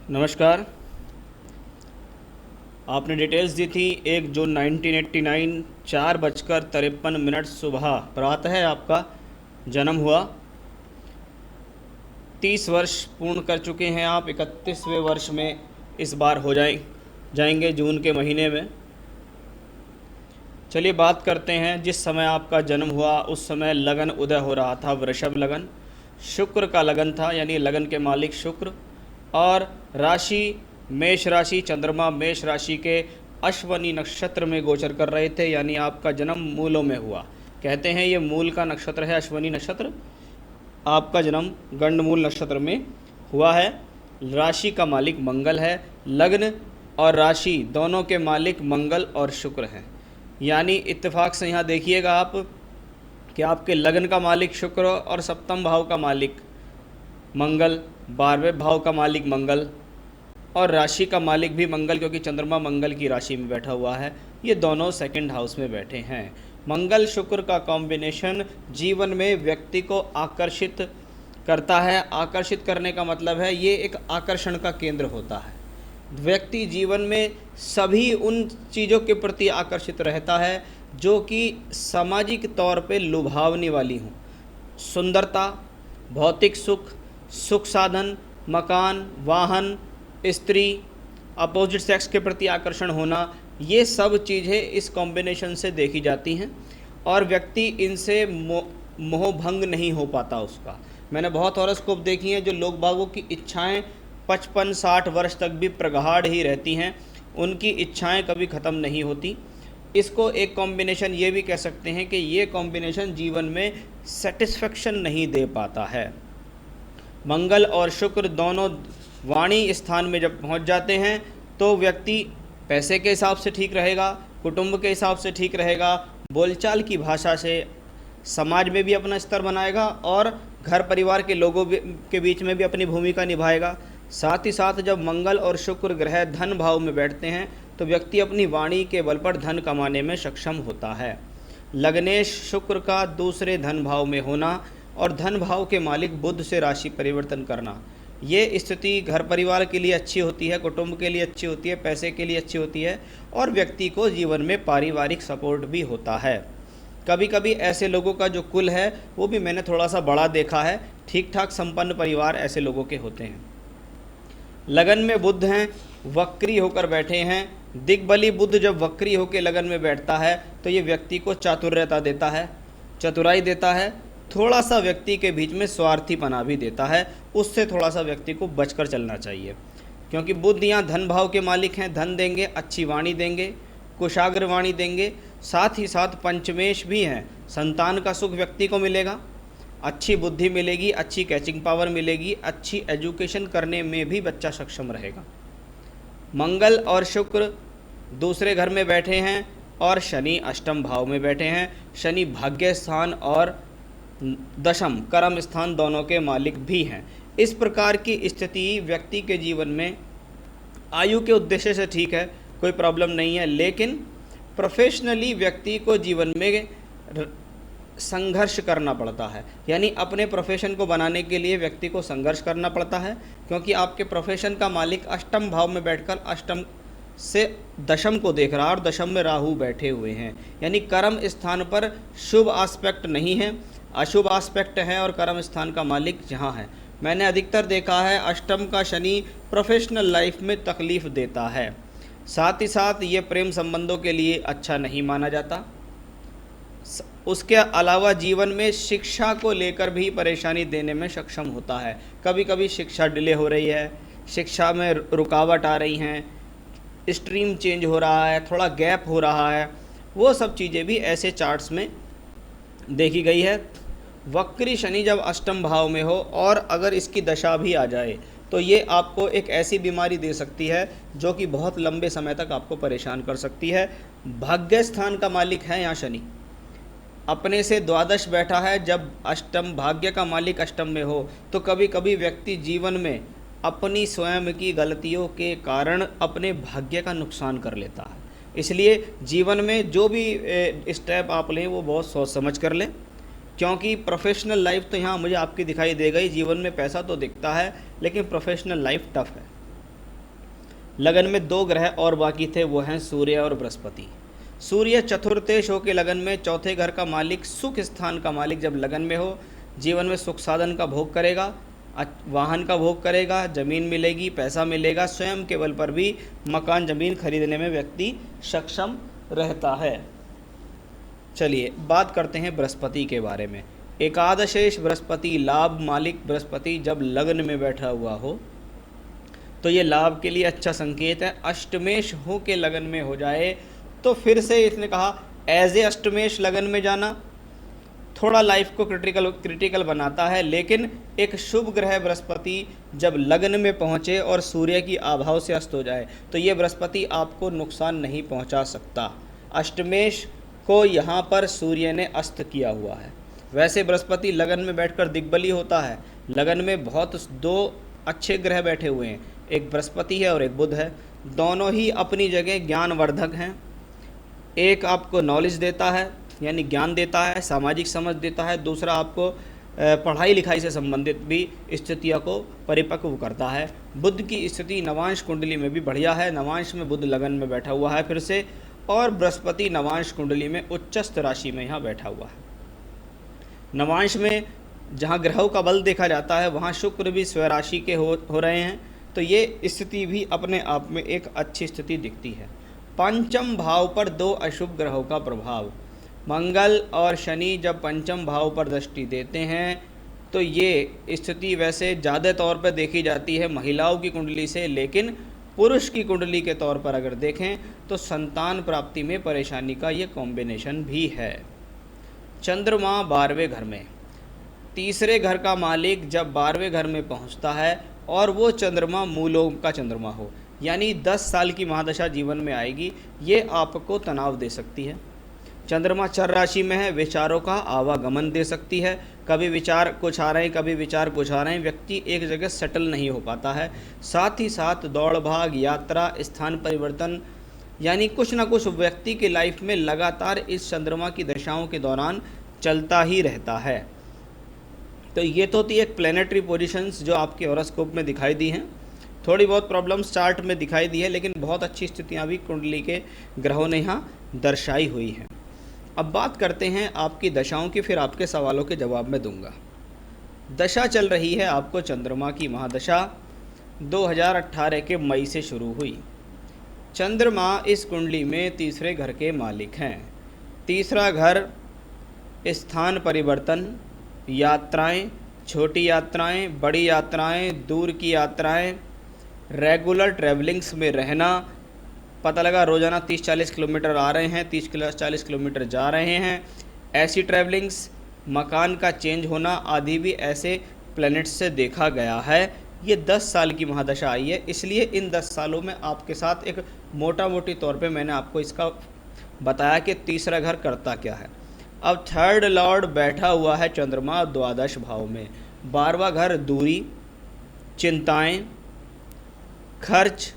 नमस्कार। आपने डिटेल्स दी थी 1 जून 1989 4:53 सुबह प्रातः आपका जन्म हुआ। 30 वर्ष पूर्ण कर चुके हैं आप। 31वें वर्ष में इस बार हो जाएंगे जून के महीने में। चलिए बात करते हैं, जिस समय आपका जन्म हुआ उस समय लगन उदय हो रहा था, वृषभ लगन, शुक्र का लगन था, यानी लगन के मालिक शुक्र, और राशि मेष राशि, चंद्रमा मेष राशि के अश्वनी नक्षत्र में गोचर कर रहे थे, यानी आपका जन्म मूलों में हुआ। कहते हैं ये मूल का नक्षत्र है अश्वनी नक्षत्र। आपका जन्म गंडमूल नक्षत्र में हुआ है। राशि का मालिक मंगल है। लग्न और राशि दोनों के मालिक मंगल और शुक्र हैं, यानी इत्तेफाक से यहाँ देखिएगा आप कि आपके लग्न का मालिक शुक्र और सप्तम भाव का मालिक मंगल, 12वें भाव का मालिक मंगल और राशि का मालिक भी मंगल, क्योंकि चंद्रमा मंगल की राशि में बैठा हुआ है। ये दोनों सेकंड हाउस में बैठे हैं। मंगल शुक्र का कॉम्बिनेशन जीवन में व्यक्ति को आकर्षित करता है। आकर्षित करने का मतलब है ये एक आकर्षण का केंद्र होता है। व्यक्ति जीवन में सभी उन चीज़ों के प्रति आकर्षित रहता है जो कि सामाजिक तौर पे लुभावने वाली हों। सुंदरता, भौतिक सुख, सुख साधन, मकान, वाहन, स्त्री, अपोजिट सेक्स के प्रति आकर्षण होना, ये सब चीज़ें इस कॉम्बिनेशन से देखी जाती हैं और व्यक्ति इनसे मोह भंग नहीं हो पाता उसका। मैंने बहुत हॉरोस्कोप देखी हैं जो लोग बागों की इच्छाएं 55-60 वर्ष तक भी प्रगाढ़ ही रहती हैं, उनकी इच्छाएं कभी ख़त्म नहीं होती। इसको एक कॉम्बिनेशन ये भी कह सकते हैं कि ये कॉम्बिनेशन जीवन में सेटिस्फेक्शन नहीं दे पाता है। मंगल और शुक्र दोनों वाणी स्थान में जब पहुंच जाते हैं तो व्यक्ति पैसे के हिसाब से ठीक रहेगा, कुटुंब के हिसाब से ठीक रहेगा, बोलचाल की भाषा से समाज में भी अपना स्तर बनाएगा और घर परिवार के लोगों के बीच में भी अपनी भूमिका निभाएगा। साथ ही साथ जब मंगल और शुक्र ग्रह धन भाव में बैठते हैं तो व्यक्ति अपनी वाणी के बल पर धन कमाने में सक्षम होता है। लग्नेश शुक्र का दूसरे धन भाव में होना और धन भाव के मालिक बुध से राशि परिवर्तन करना, ये स्थिति घर परिवार के लिए अच्छी होती है, कुटुंब के लिए अच्छी होती है, पैसे के लिए अच्छी होती है और व्यक्ति को जीवन में पारिवारिक सपोर्ट भी होता है। कभी कभी ऐसे लोगों का जो कुल है वो भी मैंने थोड़ा सा बड़ा देखा है, ठीक ठाक संपन्न परिवार ऐसे लोगों के होते हैं। लगन में बुध हैं, वक्री होकर बैठे हैं। दिग्बली बुध जब वक्री होकर लगन में बैठता है तो ये व्यक्ति को चातुर्यता देता है, चतुराई देता है, थोड़ा सा व्यक्ति के बीच में स्वार्थीपना भी देता है। उससे थोड़ा सा व्यक्ति को बचकर चलना चाहिए, क्योंकि बुध यहाँ धन भाव के मालिक हैं। धन देंगे, अच्छी वाणी देंगे, कुशाग्र वाणी देंगे, साथ ही साथ पंचमेश भी हैं। संतान का सुख व्यक्ति को मिलेगा, अच्छी बुद्धि मिलेगी, अच्छी कैचिंग पावर मिलेगी, अच्छी एजुकेशन करने में भी बच्चा सक्षम रहेगा। मंगल और शुक्र दूसरे घर में बैठे हैं और शनि अष्टम भाव में बैठे हैं। शनि भाग्य स्थान और दशम कर्म स्थान दोनों के मालिक भी हैं। इस प्रकार की स्थिति व्यक्ति के जीवन में आयु के उद्देश्य से ठीक है, कोई प्रॉब्लम नहीं है, लेकिन प्रोफेशनली व्यक्ति को जीवन में संघर्ष करना पड़ता है। यानी अपने प्रोफेशन को बनाने के लिए व्यक्ति को संघर्ष करना पड़ता है, क्योंकि आपके प्रोफेशन का मालिक अष्टम भाव में बैठकर अष्टम से दशम को देख रहा है और दशम में राहु बैठे हुए हैं। यानी कर्म स्थान पर शुभ आस्पेक्ट नहीं है, अशुभ आस्पेक्ट है और कर्म स्थान का मालिक जहाँ है। मैंने अधिकतर देखा है अष्टम का शनि प्रोफेशनल लाइफ में तकलीफ़ देता है। साथ ही साथ ये प्रेम संबंधों के लिए अच्छा नहीं माना जाता। उसके अलावा जीवन में शिक्षा को लेकर भी परेशानी देने में सक्षम होता है। कभी कभी शिक्षा डिले हो रही है, शिक्षा में रुकावट आ रही हैं, स्ट्रीम चेंज हो रहा है, थोड़ा गैप हो रहा है, वो सब चीज़ें भी ऐसे चार्ट्स में देखी गई है। वक्री शनि जब अष्टम भाव में हो और अगर इसकी दशा भी आ जाए तो ये आपको एक ऐसी बीमारी दे सकती है जो कि बहुत लंबे समय तक आपको परेशान कर सकती है। भाग्य स्थान का मालिक है यहाँ शनि, अपने से द्वादश बैठा है। जब अष्टम भाग्य का मालिक अष्टम में हो तो कभी कभी व्यक्ति जीवन में अपनी स्वयं की गलतियों के कारण अपने भाग्य का नुकसान कर लेता है। इसलिए जीवन में जो भी स्टेप आप लें वो बहुत सोच समझ कर लें, क्योंकि प्रोफेशनल लाइफ तो यहाँ मुझे आपकी दिखाई दे गई। जीवन में पैसा तो दिखता है लेकिन प्रोफेशनल लाइफ टफ है। लगन में 2 ग्रह और बाकी थे, वो हैं सूर्य और बृहस्पति। सूर्य चतुर्थेश हो के लगन में, चौथे घर का मालिक, सुख स्थान का मालिक जब लगन में हो, जीवन में सुख साधन का भोग करेगा, वाहन का भोग करेगा, ज़मीन मिलेगी, पैसा मिलेगा, स्वयं के बल पर भी मकान ज़मीन खरीदने में व्यक्ति सक्षम रहता है। चलिए बात करते हैं बृहस्पति के बारे में। एकादशेश बृहस्पति, लाभ मालिक बृहस्पति जब लग्न में बैठा हुआ हो तो ये लाभ के लिए अच्छा संकेत है। अष्टमेश हो के लगन में हो जाए तो फिर से इसने कहा एज ए अष्टमेश लगन में जाना थोड़ा लाइफ को क्रिटिकल बनाता है, लेकिन एक शुभ ग्रह बृहस्पति जब लग्न में पहुँचे और सूर्य की आभाव से अस्त हो जाए तो ये बृहस्पति आपको नुकसान नहीं पहुँचा सकता। अष्टमेश को यहाँ पर सूर्य ने अस्त किया हुआ है। वैसे बृहस्पति लगन में बैठकर दिग्बली होता है। लगन में बहुत 2 अच्छे ग्रह बैठे हुए हैं, एक बृहस्पति है और एक बुध है। दोनों ही अपनी जगह ज्ञानवर्धक हैं। एक आपको नॉलेज देता है यानी ज्ञान देता है, सामाजिक समझ देता है। दूसरा आपको पढ़ाई लिखाई से संबंधित भी स्थितियों को परिपक्व करता है। बुध की स्थिति नवांश कुंडली में भी बढ़िया है। नवांश में बुध लगन में बैठा हुआ है फिर से, और बृहस्पति नवांश कुंडली में उच्चस्थ राशि में यहाँ बैठा हुआ है। नवांश में जहाँ ग्रहों का बल देखा जाता है वहाँ शुक्र भी स्वराशि के हो रहे हैं, तो ये स्थिति भी अपने आप में एक अच्छी स्थिति दिखती है। पंचम भाव पर 2 अशुभ ग्रहों का प्रभाव, मंगल और शनि जब पंचम भाव पर दृष्टि देते हैं तो ये स्थिति वैसे ज़्यादा तौर पर देखी जाती है महिलाओं की कुंडली से, लेकिन पुरुष की कुंडली के तौर पर अगर देखें तो संतान प्राप्ति में परेशानी का ये कॉम्बिनेशन भी है। चंद्रमा 12वें घर में, तीसरे घर का मालिक जब 12वें घर में पहुंचता है और वो चंद्रमा मूलों का चंद्रमा हो, यानी 10 साल की महादशा जीवन में आएगी, ये आपको तनाव दे सकती है। चंद्रमा चर राशि में है, विचारों का आवागमन दे सकती है। कभी विचार कुछ आ रहे हैं, कभी विचार कुछ आ रहे हैं, व्यक्ति एक जगह सेटल नहीं हो पाता है। साथ ही साथ दौड़ भाग, यात्रा, स्थान परिवर्तन, यानी कुछ ना कुछ व्यक्ति की लाइफ में लगातार इस चंद्रमा की दशाओं के दौरान चलता ही रहता है। तो ये तो थी एक प्लैनेटरी पोजीशंस जो आपके हॉरोस्कोप में दिखाई दी हैं। थोड़ी बहुत प्रॉब्लम्स चार्ट में दिखाई दी है, लेकिन बहुत अच्छी स्थितियाँ भी कुंडली के ग्रहों ने यहाँ दर्शाई हुई हैं। अब बात करते हैं आपकी दशाओं की, फिर आपके सवालों के जवाब मैं दूंगा। दशा चल रही है आपको चंद्रमा की महादशा 2018 के मई से शुरू हुई। चंद्रमा इस कुंडली में तीसरे घर के मालिक हैं। तीसरा घर स्थान परिवर्तन, यात्राएं, छोटी यात्राएं, बड़ी यात्राएं, दूर की यात्राएं, रेगुलर ट्रैवलिंग्स में रहना, पता लगा रोज़ाना 30-40 किलोमीटर आ रहे हैं, 30-40 किलोमीटर जा रहे हैं, ऐसी ट्रैवलिंग्स, मकान का चेंज होना आदि भी ऐसे प्लैनेट्स से देखा गया है। ये 10 साल की महादशा आई है, इसलिए इन 10 सालों में आपके साथ एक मोटी तौर पे मैंने आपको इसका बताया कि तीसरा घर करता क्या है। अब थर्ड लॉर्ड बैठा हुआ है चंद्रमा द्वादश भाव में। 12वां घर दूरी, चिंताएं, खर्च,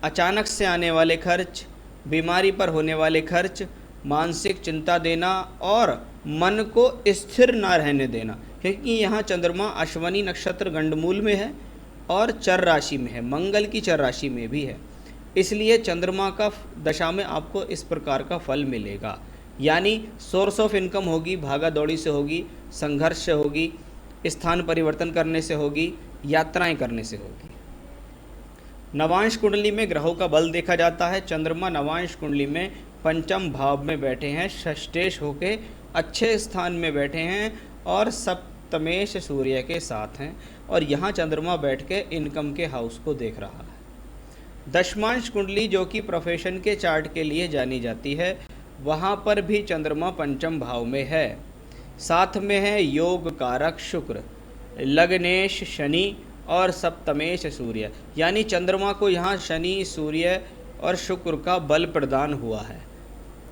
अचानक से आने वाले खर्च, बीमारी पर होने वाले खर्च, मानसिक चिंता देना और मन को स्थिर ना रहने देना, क्योंकि यहाँ चंद्रमा अश्वनी नक्षत्र गंडमूल में है और चर राशि में है, मंगल की चर राशि में भी है। इसलिए चंद्रमा का दशा में आपको इस प्रकार का फल मिलेगा, यानी सोर्स ऑफ इनकम होगी, भागा दौड़ी से होगी, संघर्ष से होगी, स्थान परिवर्तन करने से होगी, यात्राएं करने से होगी। नवांश कुंडली में ग्रहों का बल देखा जाता है। चंद्रमा नवांश कुंडली में पंचम भाव में बैठे हैं, षष्ठेश होके अच्छे स्थान में बैठे हैं और सप्तमेश सूर्य के साथ हैं, और यहाँ चंद्रमा बैठ के इनकम के हाउस को देख रहा है। दशमांश कुंडली जो कि प्रोफेशन के चार्ट के लिए जानी जाती है, वहाँ पर भी चंद्रमा पंचम भाव में है। साथ में है योग कारक शुक्र, लग्नेश शनि और सप्तमेश सूर्य, यानी चंद्रमा को यहाँ शनि, सूर्य और शुक्र का बल प्रदान हुआ है।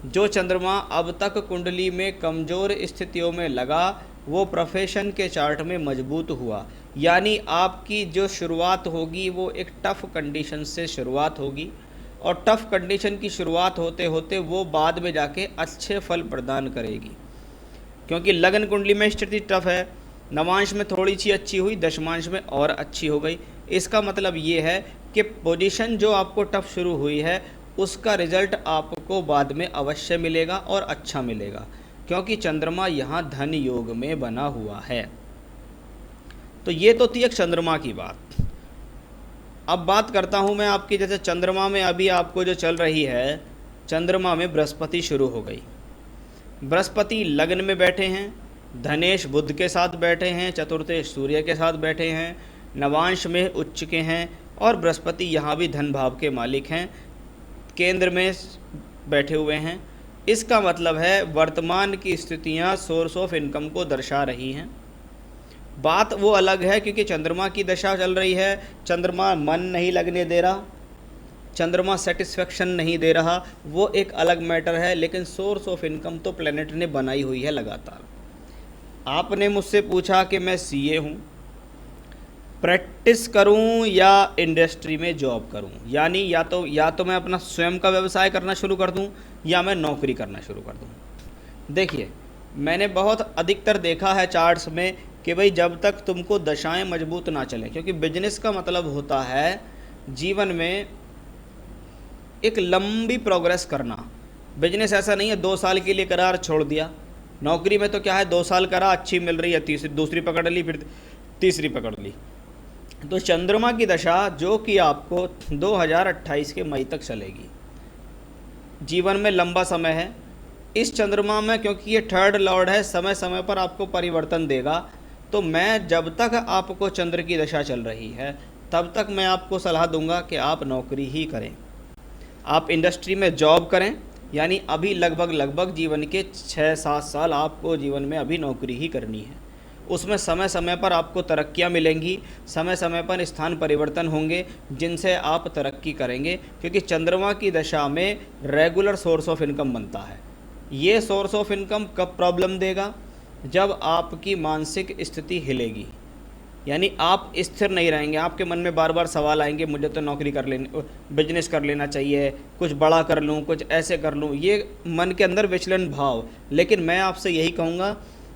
जो चंद्रमा अब तक कुंडली में कमज़ोर स्थितियों में लगा वो प्रोफेशन के चार्ट में मजबूत हुआ, यानी आपकी जो शुरुआत होगी वो एक टफ़ कंडीशन से शुरुआत होगी, और टफ़ कंडीशन की शुरुआत होते होते वो बाद में जाके अच्छे फल प्रदान करेगी, क्योंकि लगन कुंडली में स्थिति टफ है। नवांश में थोड़ी सी अच्छी हुई, दशमांश में और अच्छी हो गई। इसका मतलब ये है कि पोजीशन जो आपको टफ शुरू हुई है उसका रिजल्ट आपको बाद में अवश्य मिलेगा और अच्छा मिलेगा, क्योंकि चंद्रमा यहाँ धन योग में बना हुआ है। तो ये तो थी एक चंद्रमा की बात। अब बात करता हूँ मैं आपकी, जैसे चंद्रमा में अभी आपको जो चल रही है, चंद्रमा में बृहस्पति शुरू हो गई। बृहस्पति लग्न में बैठे हैं, धनेश बुध के साथ बैठे हैं, चतुर्थेश सूर्य के साथ बैठे हैं, नवांश में उच्च के हैं, और बृहस्पति यहाँ भी धन भाव के मालिक हैं, केंद्र में बैठे हुए हैं। इसका मतलब है वर्तमान की स्थितियाँ सोर्स ऑफ इनकम को दर्शा रही हैं। बात वो अलग है क्योंकि चंद्रमा की दशा चल रही है, चंद्रमा मन नहीं लगने दे रहा, चंद्रमा सेटिस्फेक्शन नहीं दे रहा, वो एक अलग मैटर है। लेकिन सोर्स ऑफ इनकम तो प्लेनेट ने बनाई हुई है लगातार। आपने मुझसे पूछा कि मैं सीए हूँ, प्रैक्टिस करूँ या इंडस्ट्री में जॉब करूँ, यानी या तो मैं अपना स्वयं का व्यवसाय करना शुरू कर दूँ या मैं नौकरी करना शुरू कर दूँ। देखिए, मैंने बहुत अधिकतर देखा है चार्ट्स में कि भाई जब तक तुमको दशाएं मजबूत ना चलें, क्योंकि बिजनेस का मतलब होता है जीवन में एक लंबी प्रोग्रेस करना। बिजनेस ऐसा नहीं है 2 साल के लिए करा और छोड़ दिया। नौकरी में तो क्या है, 2 साल करा, अच्छी मिल रही है, दूसरी पकड़ ली, फिर तीसरी पकड़ ली। तो चंद्रमा की दशा जो कि आपको 2028 के मई तक चलेगी, जीवन में लंबा समय है। इस चंद्रमा में क्योंकि ये थर्ड लॉर्ड है, समय समय पर आपको परिवर्तन देगा। तो मैं जब तक आपको चंद्र की दशा चल रही है तब तक मैं आपको सलाह दूंगा कि आप नौकरी ही करें, आप इंडस्ट्री में जॉब करें। यानी अभी लगभग जीवन के 6-7 साल आपको जीवन में अभी नौकरी ही करनी है। उसमें समय समय पर आपको तरक्कियां मिलेंगी, समय समय पर स्थान परिवर्तन होंगे जिनसे आप तरक्की करेंगे, क्योंकि चंद्रमा की दशा में रेगुलर सोर्स ऑफ इनकम बनता है। ये सोर्स ऑफ इनकम कब प्रॉब्लम देगा, जब आपकी मानसिक स्थिति हिलेगी, यानी आप स्थिर नहीं रहेंगे, आपके मन में बार बार सवाल आएंगे, मुझे तो नौकरी कर लेनी, बिजनेस कर लेना चाहिए, कुछ बड़ा कर लूँ, कुछ ऐसे कर लूँ, ये मन के अंदर विचलन भाव। लेकिन मैं आपसे यही कहूँगा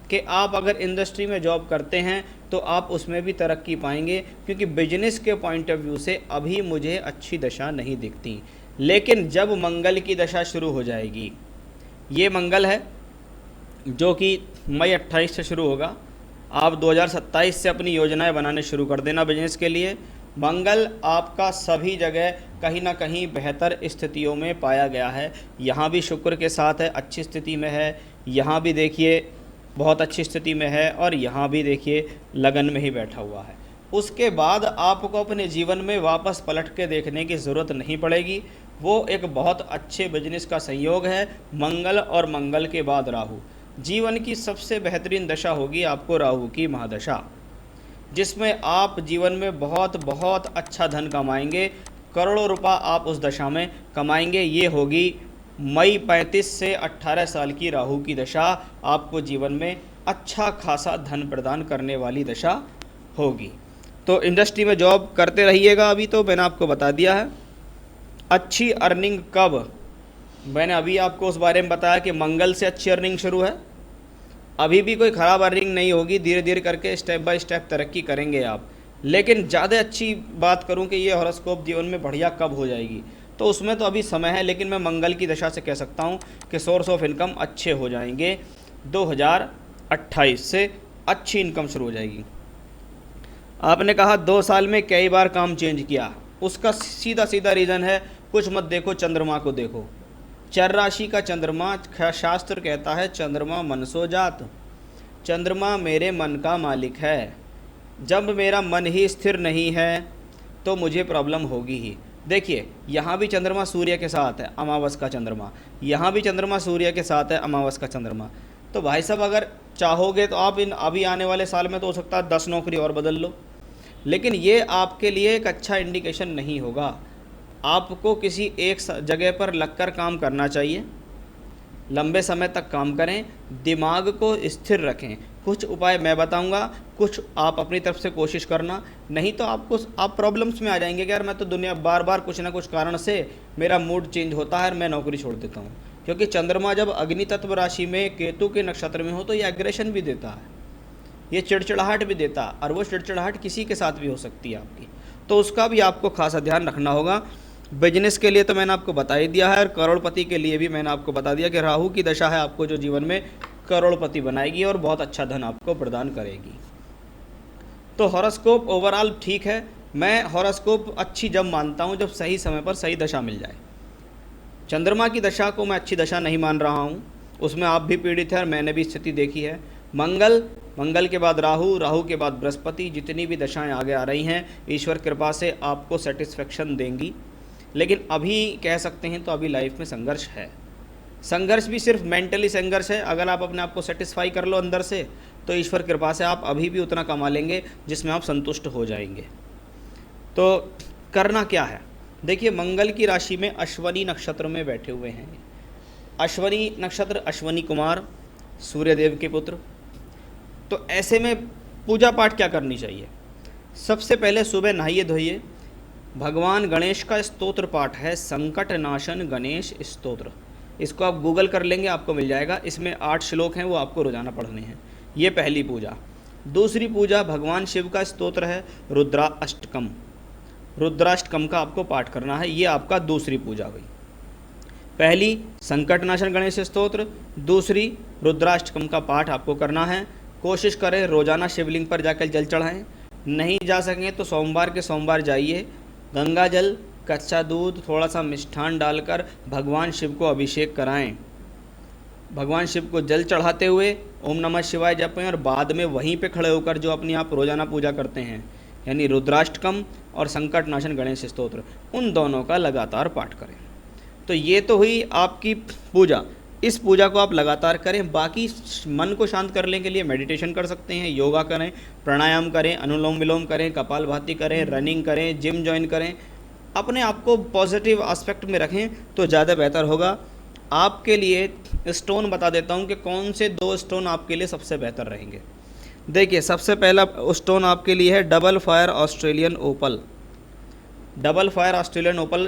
कि आप अगर इंडस्ट्री में जॉब करते हैं तो आप उसमें भी तरक्की पाएंगे, क्योंकि बिजनेस के पॉइंट ऑफ व्यू से अभी मुझे अच्छी दशा नहीं दिखती। लेकिन जब मंगल की दशा शुरू हो जाएगी, ये मंगल है जो कि मई 28 से शुरू होगा, आप 2027 से अपनी योजनाएं बनाने शुरू कर देना बिजनेस के लिए। मंगल आपका सभी जगह कहीं ना कहीं बेहतर स्थितियों में पाया गया है। यहाँ भी शुक्र के साथ है, अच्छी स्थिति में है, यहाँ भी देखिए बहुत अच्छी स्थिति में है, और यहाँ भी देखिए लगन में ही बैठा हुआ है। उसके बाद आपको अपने जीवन में वापस पलट के देखने की ज़रूरत नहीं पड़ेगी। वो एक बहुत अच्छे बिजनेस का संयोग है, मंगल और मंगल के बाद राहु। जीवन की सबसे बेहतरीन दशा होगी आपको राहु की महादशा, जिसमें आप जीवन में बहुत बहुत अच्छा धन कमाएंगे, करोड़ों रुपया आप उस दशा में कमाएंगे। ये होगी मई 35 से 18 साल की राहु की दशा, आपको जीवन में अच्छा खासा धन प्रदान करने वाली दशा होगी। तो इंडस्ट्री में जॉब करते रहिएगा। अभी तो मैंने आपको बता दिया है। अच्छी अर्निंग कब, मैंने अभी आपको उस बारे में बताया कि मंगल से अच्छी अर्निंग शुरू है। अभी भी कोई ख़राब अर्निंग नहीं होगी, धीरे धीरे करके स्टेप बाय स्टेप तरक्की करेंगे आप। लेकिन ज़्यादा अच्छी बात करूं कि ये हॉरोस्कोप जीवन में बढ़िया कब हो जाएगी, तो उसमें तो अभी समय है। लेकिन मैं मंगल की दशा से कह सकता हूं कि सोर्स ऑफ इनकम अच्छे हो जाएंगे, 2028 से अच्छी इनकम शुरू हो जाएगी। आपने कहा 2 साल में कई बार काम चेंज किया, उसका सीधा सीधा रीज़न है, कुछ मत देखो, चंद्रमा को देखो। चर राशि का चंद्रमा, शास्त्र कहता है चंद्रमा मनसो जात, चंद्रमा मेरे मन का मालिक है। जब मेरा मन ही स्थिर नहीं है तो मुझे प्रॉब्लम होगी ही। देखिए, यहाँ भी चंद्रमा सूर्य के साथ है, अमावस का चंद्रमा, यहाँ भी चंद्रमा सूर्य के साथ है, अमावस का चंद्रमा। तो भाई साहब, अगर चाहोगे तो आप इन अभी आने वाले साल में तो हो सकता है 10 नौकरी और बदल लो, लेकिन ये आपके लिए एक अच्छा इंडिकेशन नहीं होगा। आपको किसी एक जगह पर लगकर काम करना चाहिए, लंबे समय तक काम करें, दिमाग को स्थिर रखें। कुछ उपाय मैं बताऊंगा, कुछ आप अपनी तरफ से कोशिश करना, नहीं तो आप प्रॉब्लम्स में आ जाएंगे कि यार मैं तो दुनिया बार बार कुछ ना कुछ कारण से मेरा मूड चेंज होता है और मैं नौकरी छोड़ देता हूँ। क्योंकि चंद्रमा जब अग्नि तत्व राशि में केतु के नक्षत्र में हो तो ये एग्रेशन भी देता है, ये चिड़चिड़ाहट भी देता है, और वो चिड़चिड़ाहट किसी के साथ भी हो सकती है आपकी। तो उसका भी आपको खासा ध्यान रखना होगा। बिजनेस के लिए तो मैंने आपको बता ही दिया है, और करोड़पति के लिए भी मैंने आपको बता दिया कि राहु की दशा है आपको जो जीवन में करोड़पति बनाएगी और बहुत अच्छा धन आपको प्रदान करेगी। तो हॉरोस्कोप ओवरऑल ठीक है। मैं हॉरोस्कोप अच्छी जब मानता हूँ जब सही समय पर सही दशा मिल जाए। चंद्रमा की दशा को मैं अच्छी दशा नहीं मान रहा हूँ, उसमें आप भी पीड़ित हैं और मैंने भी स्थिति देखी है। मंगल के बाद राहु के बाद बृहस्पति, जितनी भी दशाएं आगे आ रही हैं ईश्वर कृपा से आपको सेटिस्फेक्शन देंगी। लेकिन अभी कह सकते हैं तो अभी लाइफ में संघर्ष है। संघर्ष भी सिर्फ मेंटली संघर्ष है। अगर आप अपने आप को सेटिस्फाई कर लो अंदर से तो ईश्वर कृपा से आप अभी भी उतना कमा लेंगे जिसमें आप संतुष्ट हो जाएंगे। तो करना क्या है, देखिए मंगल की राशि में अश्वनी नक्षत्र में बैठे हुए हैं। अश्वनी नक्षत्र, अश्वनी कुमार, सूर्यदेव के पुत्र। तो ऐसे में पूजा पाठ क्या करनी चाहिए? सबसे पहले सुबह नहाइए धोइए, भगवान गणेश का स्तोत्र पाठ है, संकट नाशन गणेश स्तोत्र। इसको आप गूगल कर लेंगे, आपको मिल जाएगा। इसमें 8 श्लोक हैं, वो आपको रोजाना पढ़ने हैं। ये पहली पूजा। दूसरी पूजा भगवान शिव का स्तोत्र है रुद्राष्टकम। रुद्राष्टकम का आपको पाठ करना है, ये आपका दूसरी पूजा हुई। पहली संकट नाशन गणेश स्तोत्र, दूसरी रुद्राष्टकम का पाठ आपको करना है। कोशिश करें रोजाना शिवलिंग पर जाकर जल चढ़ाएं। नहीं जा सकें तो सोमवार के सोमवार जाइए, गंगा जल, कच्चा दूध, थोड़ा सा मिष्ठान डालकर भगवान शिव को अभिषेक कराएं। भगवान शिव को जल चढ़ाते हुए ओम नमः शिवाय जपें और बाद में वहीं पे खड़े होकर जो अपनी आप रोजाना पूजा करते हैं यानी रुद्राष्टकम और संकट नाशन गणेश स्तोत्र, उन दोनों का लगातार पाठ करें। तो ये तो हुई आपकी पूजा। इस पूजा को आप लगातार करें। बाकी मन को शांत करने के लिए मेडिटेशन कर सकते हैं, योगा करें, प्राणायाम करें, अनुलोम विलोम करें, कपालभाति करें, रनिंग करें, जिम ज्वाइन करें। अपने आप को पॉजिटिव एस्पेक्ट में रखें तो ज़्यादा बेहतर होगा। आपके लिए स्टोन बता देता हूं कि कौन से 2 स्टोन आपके लिए सबसे बेहतर रहेंगे। देखिए सबसे पहला स्टोन आपके लिए है डबल फायर ऑस्ट्रेलियन ओपल। डबल फायर ऑस्ट्रेलियन ओपल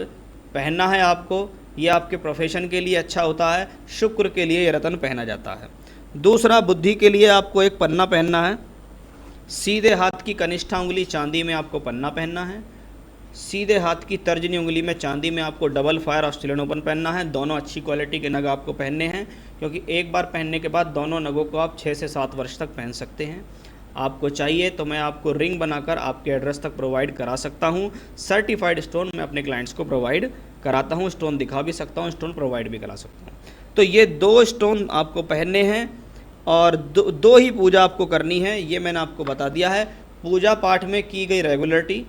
पहनना है आपको। ये आपके प्रोफेशन के लिए अच्छा होता है। शुक्र के लिए ये रत्न पहना जाता है। दूसरा बुद्धि के लिए आपको एक पन्ना पहनना है। सीधे हाथ की कनिष्ठा उंगली चांदी में आपको पन्ना पहनना है। सीधे हाथ की तर्जनी उंगली में चांदी में आपको डबल फायर ऑस्ट्रेलियन ओपन पहनना है। दोनों अच्छी क्वालिटी के नग आपको पहनने हैं, क्योंकि एक बार पहनने के बाद दोनों नगों को आप 6 से 7 वर्ष तक पहन सकते हैं। आपको चाहिए तो मैं आपको रिंग बनाकर आपके एड्रेस तक प्रोवाइड करा सकता हूं। सर्टिफाइड स्टोन मैं अपने क्लाइंट्स को प्रोवाइड कराता हूं। स्टोन दिखा भी सकता हूं, स्टोन प्रोवाइड भी करा सकता हूं। तो ये 2 स्टोन आपको पहनने हैं और दो ही पूजा आपको करनी है, ये मैंने आपको बता दिया है। पूजा पाठ में की गई रेगुलरिटी,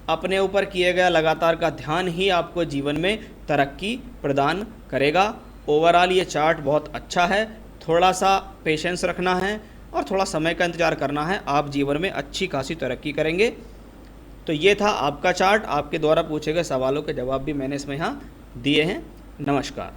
अपने ऊपर किए गया लगातार का ध्यान ही आपको जीवन में तरक्की प्रदान करेगा। ओवरऑल ये चार्ट बहुत अच्छा है। थोड़ा सा पेशेंस रखना है और थोड़ा समय का इंतजार करना है, आप जीवन में अच्छी खासी तरक्की करेंगे। तो ये था आपका चार्ट। आपके द्वारा पूछे गए सवालों के जवाब भी मैंने इसमें यहाँ दिए हैं। नमस्कार।